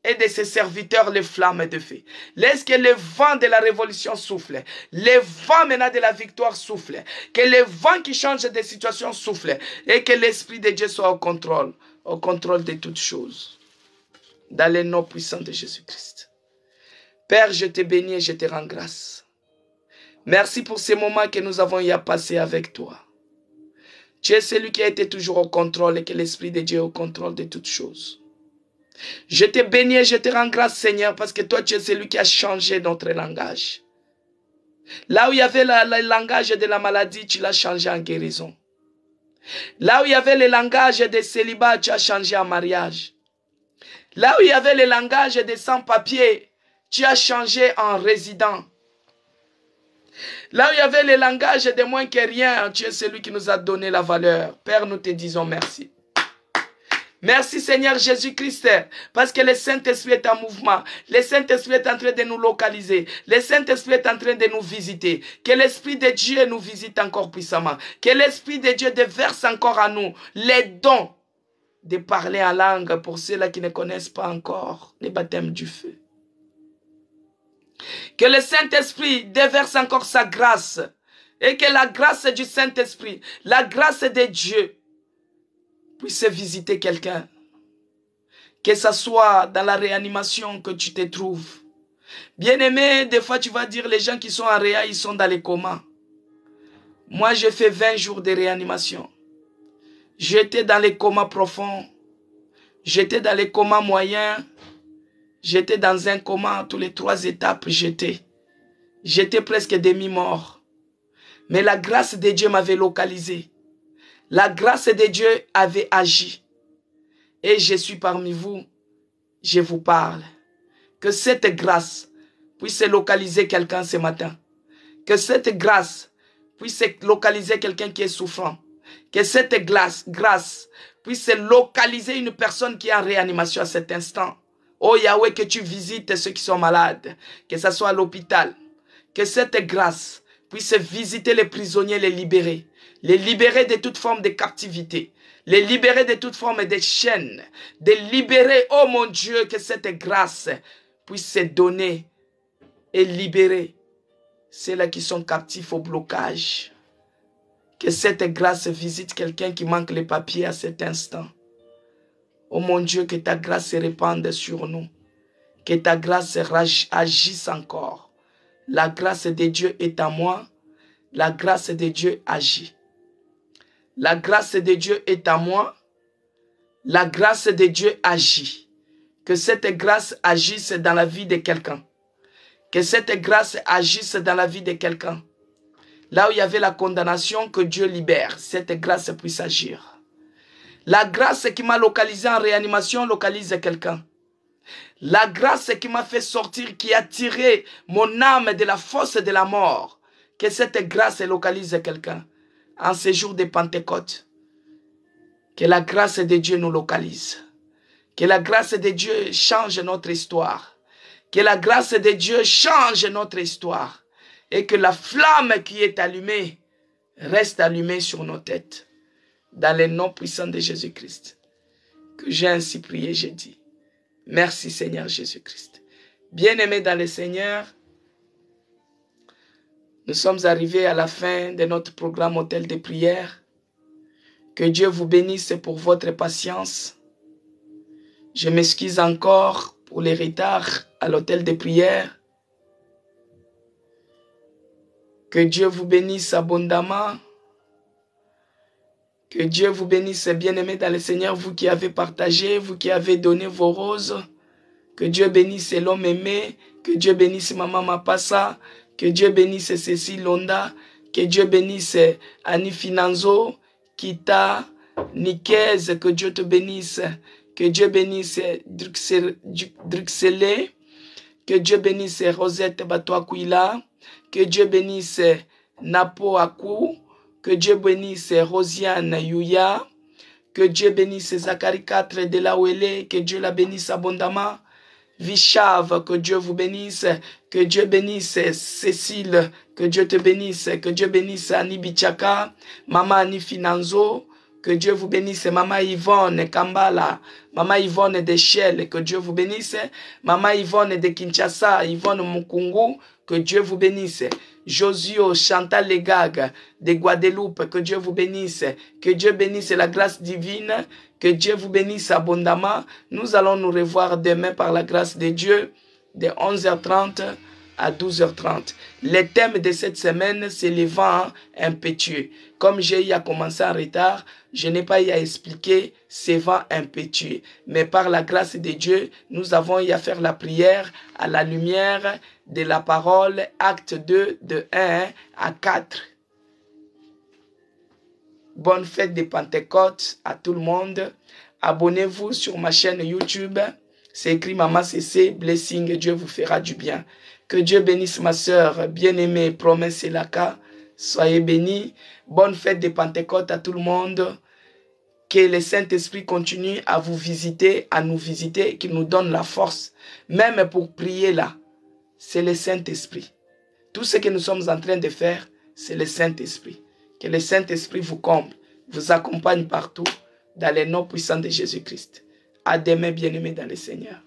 et de ses serviteurs les flammes de feu. Laisse que le vent de la révolution souffle, les vents maintenant de la victoire souffle, que le vent qui change de situation souffle et que l'Esprit de Dieu soit au contrôle de toutes choses. Dans le nom puissant de Jésus-Christ. Père, je te bénis et je te rends grâce. Merci pour ces moments que nous avons eu à passer avec toi. Tu es celui qui a été toujours au contrôle et que l'Esprit de Dieu est au contrôle de toutes choses. Je te bénis et je te rends grâce, Seigneur, parce que toi, tu es celui qui a changé notre langage. Là où il y avait le langage de la maladie, tu l'as changé en guérison. Là où il y avait le langage de célibat, tu as changé en mariage. Là où il y avait le langage des sans-papiers, tu as changé en résident. Là où il y avait le langage de moins que rien, tu es celui qui nous a donné la valeur. Père, nous te disons merci. Merci Seigneur Jésus-Christ, parce que le Saint-Esprit est en mouvement. Le Saint-Esprit est en train de nous localiser. Le Saint-Esprit est en train de nous visiter. Que l'Esprit de Dieu nous visite encore puissamment. Que l'Esprit de Dieu déverse encore à nous les dons de parler en langue pour ceux-là qui ne connaissent pas encore les baptêmes du feu. Que le Saint-Esprit déverse encore sa grâce et que la grâce du Saint-Esprit, la grâce de Dieu puisse visiter quelqu'un. Que ce soit dans la réanimation que tu te trouves. Bien-aimé, des fois tu vas dire les gens qui sont en réa, ils sont dans les comas. Moi, j'ai fait 20 jours de réanimation. J'étais dans les comas profonds. J'étais dans les comas moyens. J'étais dans un coma, tous les 3 étapes, j'étais presque demi-mort. Mais la grâce de Dieu m'avait localisé. La grâce de Dieu avait agi. Et je suis parmi vous, je vous parle. Que cette grâce puisse localiser quelqu'un ce matin. Que cette grâce puisse localiser quelqu'un qui est souffrant. Que cette grâce puisse localiser une personne qui est en réanimation à cet instant. Oh Yahweh, que tu visites ceux qui sont malades, que ce soit à l'hôpital. Que cette grâce puisse visiter les prisonniers, les libérer de toute forme de captivité, les libérer de toute forme de chaîne, de libérer, oh mon Dieu, que cette grâce puisse se donner et libérer ceux-là qui sont captifs au blocage. Que cette grâce visite quelqu'un qui manque les papiers à cet instant. Oh mon Dieu, que ta grâce se répande sur nous. Que ta grâce agisse encore. La grâce de Dieu est à moi. La grâce de Dieu agit. La grâce de Dieu est à moi. La grâce de Dieu agit. Que cette grâce agisse dans la vie de quelqu'un. Que cette grâce agisse dans la vie de quelqu'un. Là où il y avait la condamnation, que Dieu libère. Cette grâce puisse agir. La grâce qui m'a localisé en réanimation localise quelqu'un. La grâce qui m'a fait sortir, qui a tiré mon âme de la fosse de la mort. Que cette grâce localise quelqu'un. En ces jours de Pentecôte. Que la grâce de Dieu nous localise. Que la grâce de Dieu change notre histoire. Que la grâce de Dieu change notre histoire. Et que la flamme qui est allumée reste allumé sur nos têtes. Dans le nom puissant de Jésus-Christ. Que j'ai ainsi prié, j'ai dit. Merci Seigneur Jésus-Christ. Bien-aimés dans le Seigneur, nous sommes arrivés à la fin de notre programme Hôtel de prière. Que Dieu vous bénisse pour votre patience. Je m'excuse encore pour les retards à l'hôtel de prière. Que Dieu vous bénisse abondamment. Que Dieu vous bénisse, bien-aimés dans le Seigneur, vous qui avez partagé, vous qui avez donné vos roses. Que Dieu bénisse l'homme aimé. Que Dieu bénisse Maman Mapassa. Que Dieu bénisse Cécile Londa. Que Dieu bénisse Annie Finanzo, Kita, Nikez. Que Dieu te bénisse. Que Dieu bénisse Druxelé. Que Dieu bénisse Rosette Batouakuila. Que Dieu bénisse Napo Akou. Que Dieu bénisse Rosiane Yuya. Que Dieu bénisse Zachary 4 de la Ouélé. Que Dieu la bénisse abondamment. Vichav, que Dieu vous bénisse. Que Dieu bénisse Cécile. Que Dieu te bénisse. Que Dieu bénisse Annie Bichaka. Maman Annie Finanzo. Que Dieu vous bénisse. Maman Yvonne Kambala. Maman Yvonne de Shell. Que Dieu vous bénisse. Maman Yvonne de Kinshasa. Yvonne Mukungu. Que Dieu vous bénisse. Josio Chantal Legag de Guadeloupe. Que Dieu vous bénisse. Que Dieu bénisse la grâce divine. Que Dieu vous bénisse abondamment. Nous allons nous revoir demain par la grâce de Dieu de 11h30 à 12h30. Le thème de cette semaine, c'est les vents impétueux. Comme j'ai eu à commencer en retard, je n'ai pas eu à expliquer ces vents impétueux. Mais par la grâce de Dieu, nous avons eu à faire la prière à la lumière de la parole, acte 2, de 1 à 4. Bonne fête de Pentecôte à tout le monde. Abonnez-vous sur ma chaîne YouTube. C'est écrit Maman CC, Blessing, Dieu vous fera du bien. Que Dieu bénisse ma sœur bien-aimée, Promesse Elaka. Soyez bénis. Bonne fête de Pentecôte à tout le monde. Que le Saint-Esprit continue à vous visiter, à nous visiter, qu'il nous donne la force. Même pour prier là, c'est le Saint-Esprit. Tout ce que nous sommes en train de faire, c'est le Saint-Esprit. Que le Saint-Esprit vous comble, vous accompagne partout, dans le nom puissant de Jésus-Christ. À demain, bien-aimés dans le Seigneur.